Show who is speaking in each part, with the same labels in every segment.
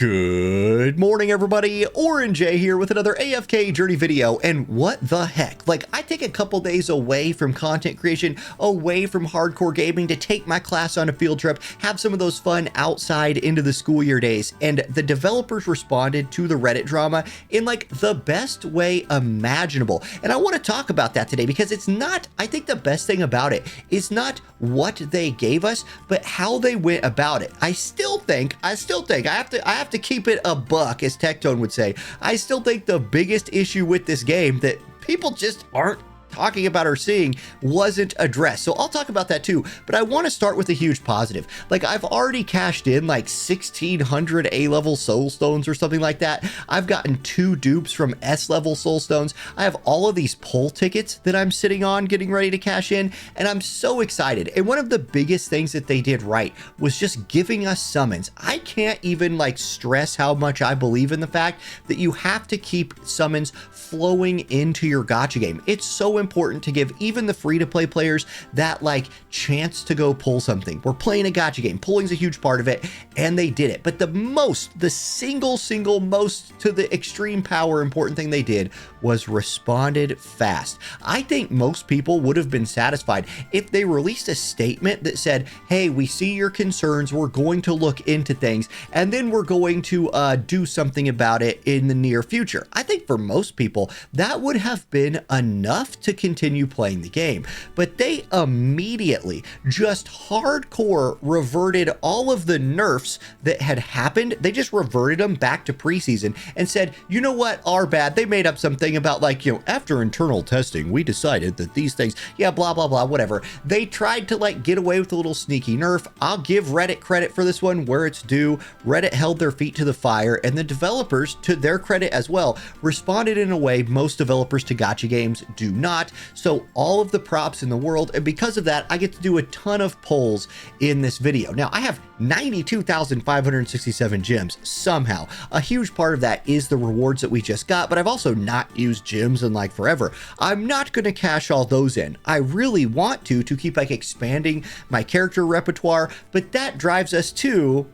Speaker 1: Good morning, everybody. Orange A here with another AFK journey video. And what the heck? Like, I take a couple days away from content creation, away from hardcore gaming to take my class on a field trip, have some of those fun outside into the school year days. And the developers responded to the Reddit drama in like the best way imaginable. And I want to talk about that today because it's not, I think the best thing about it is not what they gave us, but how they went about it. I still think I have to keep it a buck, as Tectone would say. I still think the biggest issue with this game that people just aren't talking about or seeing wasn't addressed. So I'll talk about that too, but I want to start with a huge positive. Like, I've already cashed in like 1,600 A-level soul stones or something like that. I've gotten 2 dupes from S-level soul stones. I have all of these poll tickets that I'm sitting on getting ready to cash in, and I'm so excited. And one of the biggest things that they did right was just giving us summons. I can't even like stress how much I believe in the fact that you have to keep summons flowing into your gacha game. It's so important to give even the free-to-play players that like chance to go pull something. We're playing a gacha game. Pulling's a huge part of it, and they did it. But the single most to the extreme power important thing they did was responded fast. I think most people would have been satisfied if they released a statement that said, hey, we see your concerns, we're going to look into things, and then we're going to do something about it in the near future. I think for most people that would have been enough to continue playing the game. But they immediately just hardcore reverted all of the nerfs that had happened. They just reverted them back to preseason and said, you know what, our bad. They made up something about like, you know, after internal testing, we decided that these things, yeah, blah, blah, blah, whatever. They tried to like get away with a little sneaky nerf. I'll give Reddit credit for this one where it's due. Reddit held their feet to the fire, and the developers, to their credit as well, responded in a way most developers to gacha games do not. So all of the props in the world, and because of that, I get to do a ton of polls in this video. Now, I have 92,567 gems somehow. A huge part of that is the rewards that we just got, but I've also not used gems in like forever. I'm not going to cash all those in. I really want to keep like expanding my character repertoire, but that drives us to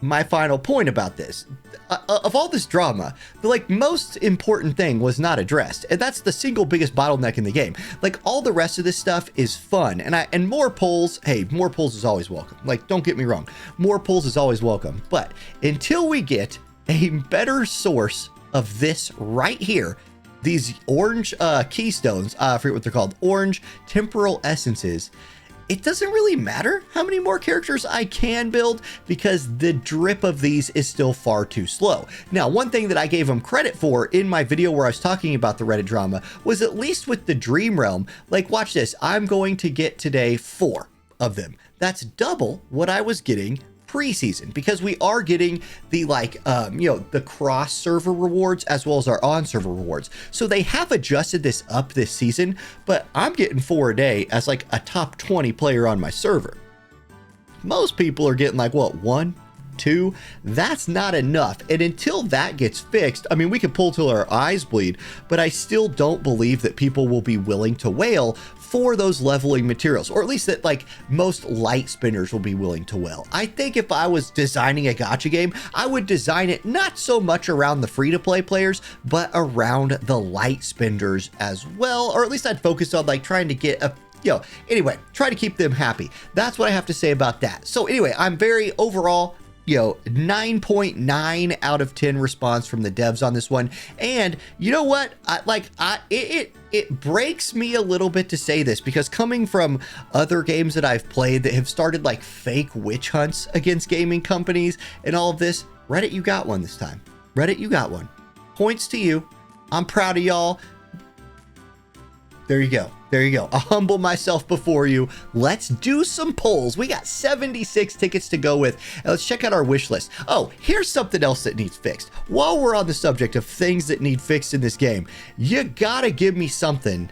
Speaker 1: my final point about this. Of all this drama, the like most important thing was not addressed, and that's the single biggest bottleneck in the game. Like, all the rest of this stuff is fun, and more polls, hey, more polls is always welcome. Like, don't get me wrong, more polls is always welcome, but until we get a better source of this right here, these orange keystones, I forget what they're called, orange temporal essences, it doesn't really matter how many more characters I can build because the drip of these is still far too slow. Now, one thing that I gave them credit for in my video where I was talking about the Reddit drama was, at least with the Dream Realm, like, watch this, I'm going to get today 4 of them. That's double what I was getting preseason, because we are getting the like you know, the cross server rewards as well as our on server rewards. So they have adjusted this up this season, but I'm getting 4 a day as like a top 20 player on my server. Most people are getting like, what, 1, 2? That's not enough. And until that gets fixed, I mean, we can pull till our eyes bleed, but I still don't believe that people will be willing to whale for those leveling materials, or at least that like most light spinners will be willing to whale. I think if I was designing a gacha game, I would design it not so much around the free-to-play players, but around the light spinners as well, or at least I'd focus on like trying to get a, you know, anyway, try to keep them happy. That's what I have to say about that. So anyway, I'm very overall, you know, 9.9 out of 10 response from the devs on this one. And you know what? It breaks me a little bit to say this, because coming from other games that I've played that have started like fake witch hunts against gaming companies and all of this, Reddit, you got one this time. Reddit, you got one. Points to you. I'm proud of y'all. There you go. There you go. I'll humble myself before you. Let's do some polls. We got 76 tickets to go with. And let's check out our wish list. Oh, here's something else that needs fixed. While we're on the subject of things that need fixed in this game, you gotta give me something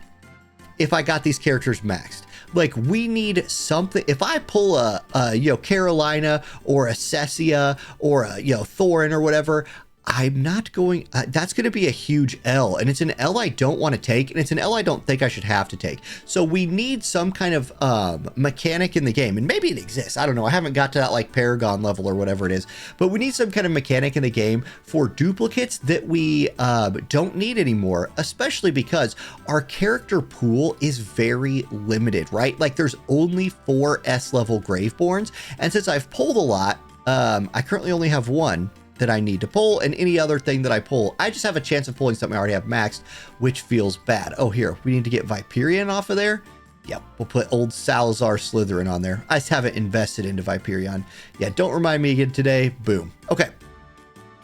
Speaker 1: if I got these characters maxed. Like, we need something. If I pull a you know, Carolina or a Cessia or a, you know, Thorin or whatever, I'm not going, that's going to be a huge L, and it's an L I don't want to take, and it's an L I don't think I should have to take. So we need some kind of mechanic in the game, and maybe it exists. I don't know. I haven't got to that like Paragon level or whatever it is, but we need some kind of mechanic in the game for duplicates that we don't need anymore, especially because our character pool is very limited, right? Like there's only 4 S level Graveborns, and since I've pulled a lot, I currently only have 1 that I need to pull, and any other thing that I pull, I just have a chance of pulling something I already have maxed, which feels bad. Oh, here, we need to get Viperion off of there. Yep, we'll put old Salazar Slytherin on there. I just haven't invested into Viperion. Yeah, don't remind me again today. Boom. Okay,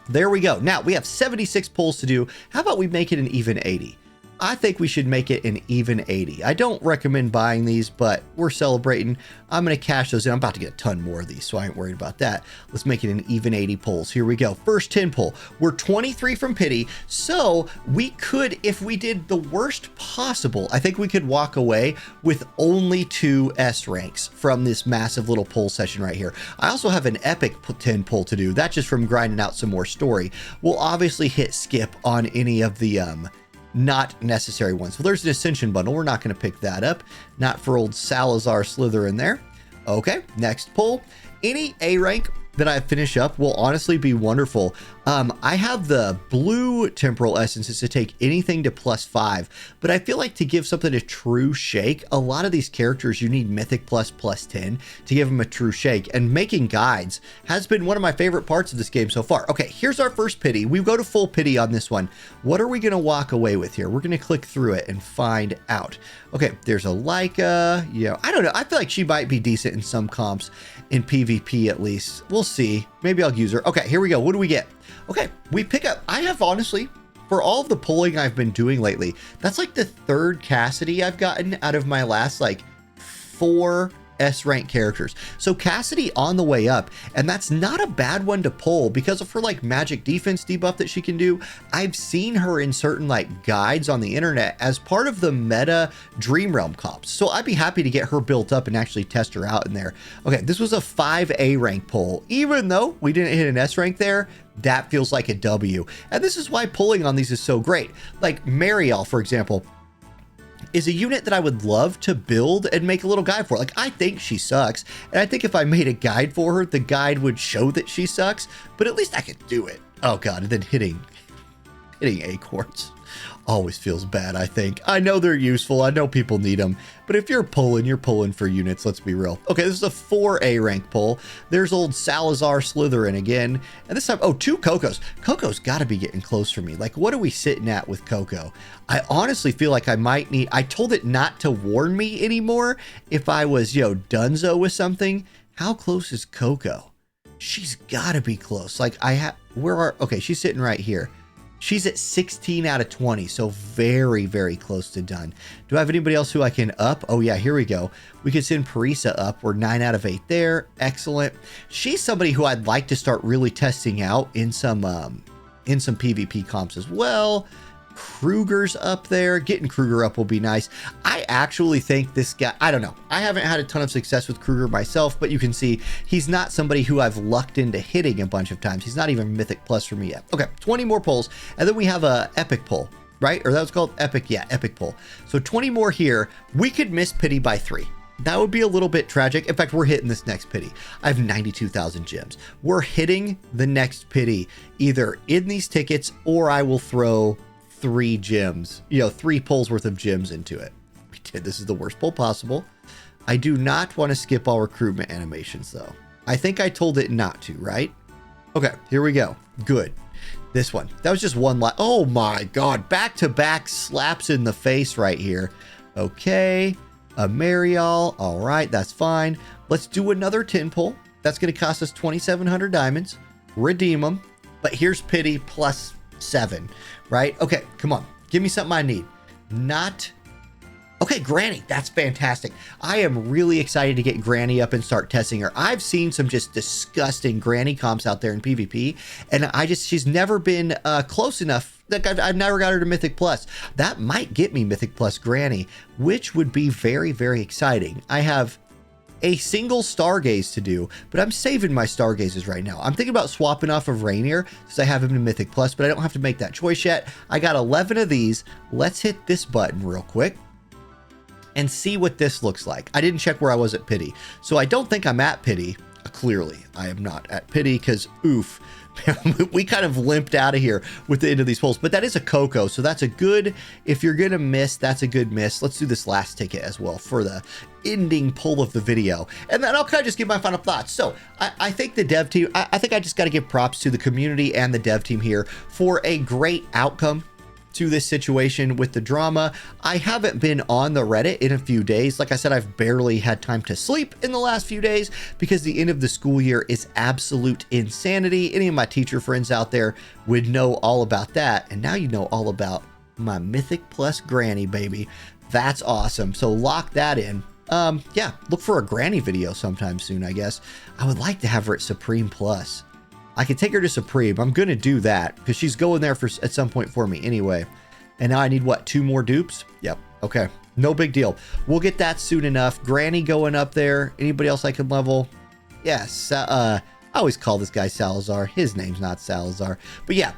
Speaker 1: there we go. Now, we have 76 pulls to do. How about we make it an even 80? I think we should make it an even 80. I don't recommend buying these, but we're celebrating. I'm going to cash those in. I'm about to get a ton more of these, so I ain't worried about that. Let's make it an even 80 pulls. Here we go. First 10 pull. We're 23 from pity, so we could, if we did the worst possible, I think we could walk away with only 2 S ranks from this massive little pull session right here. I also have an epic 10 pull to do. That's just from grinding out some more story. We'll obviously hit skip on any of the not necessary ones. Well, there's an Ascension bundle. We're not going to pick that up. Not for old Salazar Slytherin there. Okay, next pull. Any A rank that I finish up will honestly be wonderful. I have the blue temporal essences to take anything to +5, but I feel like to give something a true shake, a lot of these characters, you need Mythic plus +10 to give them a true shake, and making guides has been one of my favorite parts of this game so far. Okay, here's our first pity. We go to full pity on this one. What are we going to walk away with here? We're going to click through it and find out. Okay, there's a Leica. Yeah, I don't know. I feel like she might be decent in some comps, in PvP at least. We'll see. Maybe I'll use her. Okay, here we go. What do we get? Okay, we pick up, I have honestly, for all of the pulling I've been doing lately, that's like the 3rd Cassidy I've gotten out of my last like 4 S rank characters. So Cassidy on the way up, and that's not a bad one to pull because of her like magic defense debuff that she can do. I've seen her in certain like guides on the internet as part of the meta Dream Realm comps. So I'd be happy to get her built up and actually test her out in there. Okay, this was a 5A rank pull. Even though we didn't hit an S rank there, that feels like a W. And this is why pulling on these is so great. Like Mariel, for example, is a unit that I would love to build and make a little guide for. Like, I think she sucks, and I think if I made a guide for her, the guide would show that she sucks, but at least I could do it. Oh god, and then hitting acorns always feels bad, I think. I know they're useful, I know people need them, but if you're pulling for units, let's be real. Okay, this is a 4A rank pull. There's old Salazar Slytherin again, and this time, oh, 2 Cocos. Coco's got to be getting close for me. Like, what are we sitting at with Coco? I honestly feel like I might need, I told it not to warn me anymore if I was, you know, donezo with something. How close is Coco? She's got to be close. Like, okay, she's sitting right here. She's at 16 out of 20, so very, very close to done. Do I have anybody else who I can up? Oh yeah, here we go. We could send Parisa up. We're 9 out of 8 there. Excellent. She's somebody who I'd like to start really testing out in some PvP comps as well. Kruger's up there. Getting Kruger up will be nice. I actually think this guy, I don't know. I haven't had a ton of success with Kruger myself, but you can see he's not somebody who I've lucked into hitting a bunch of times. He's not even Mythic Plus for me yet. Okay, 20 more pulls, and then we have a Epic pull, right? Or that was called Epic, yeah, Epic pull. So 20 more here. We could miss pity by 3. That would be a little bit tragic. In fact, we're hitting this next pity. I have 92,000 gems. We're hitting the next pity either in these tickets, or I will throw 3 gems, you know, 3 pulls worth of gems into it. We did. This is the worst pull possible. I do not want to skip all recruitment animations though. I think I told it not to, right? Okay, here we go. Good. This one. That was just one oh my god. Back-to-back slaps in the face right here. Okay. A Mariel. All right, that's fine. Let's do another 10 pull. That's going to cost us 2,700 diamonds. Redeem them. But here's pity plus 7, right? Okay, come on. Give me something I need. Not... Okay, Granny. That's fantastic. I am really excited to get Granny up and start testing her. I've seen some just disgusting Granny comps out there in PvP, and she's never been close enough. Like I've never got her to Mythic Plus. That might get me Mythic Plus Granny, which would be very, very exciting. I have a single Stargaze to do, but I'm saving my Stargazes right now. I'm thinking about swapping off of Rainier since I have him in Mythic Plus, but I don't have to make that choice yet. I got 11 of these. Let's hit this button real quick and see what this looks like. I didn't check where I was at pity, so I don't think I'm at pity. Clearly, I am not at pity because oof. We kind of limped out of here with the end of these polls, but that is a Coco, so that's a good, if you're gonna miss, that's a good miss. Let's do this last ticket as well for the ending poll of the video, and then I'll kind of just give my final thoughts. So I think the dev team, I think I just got to give props to the community and the dev team here for a great outcome to this situation with the drama. I haven't been on the Reddit in a few days. Like I said, I've barely had time to sleep in the last few days because the end of the school year is absolute insanity. Any of my teacher friends out there would know all about that. And now you know all about my Mythic Plus Granny, baby. That's awesome. So lock that in. Yeah, look for a Granny video sometime soon, I guess. I would like to have her at Supreme Plus. I could take her to Supreme. I'm going to do that because she's going there for at some point for me anyway. And now I need, what, 2 more dupes? Yep. Okay. No big deal. We'll get that soon enough. Granny going up there. Anybody else I can level? Yes. I always call this guy Salazar. His name's not Salazar. But yeah,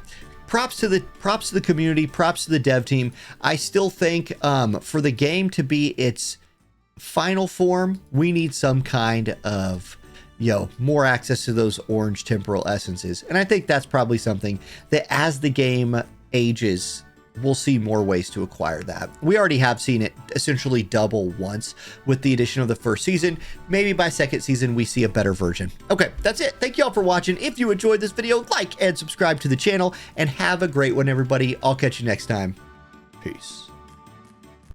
Speaker 1: props to the community. Props to the dev team. I still think for the game to be its final form, we need some kind of more access to those orange temporal essences. And I think that's probably something that as the game ages, we'll see more ways to acquire that. We already have seen it essentially double once with the addition of the first season. Maybe by second season, we see a better version. Okay, that's it. Thank you all for watching. If you enjoyed this video, like and subscribe to the channel, and have a great one, everybody. I'll catch you next time. Peace.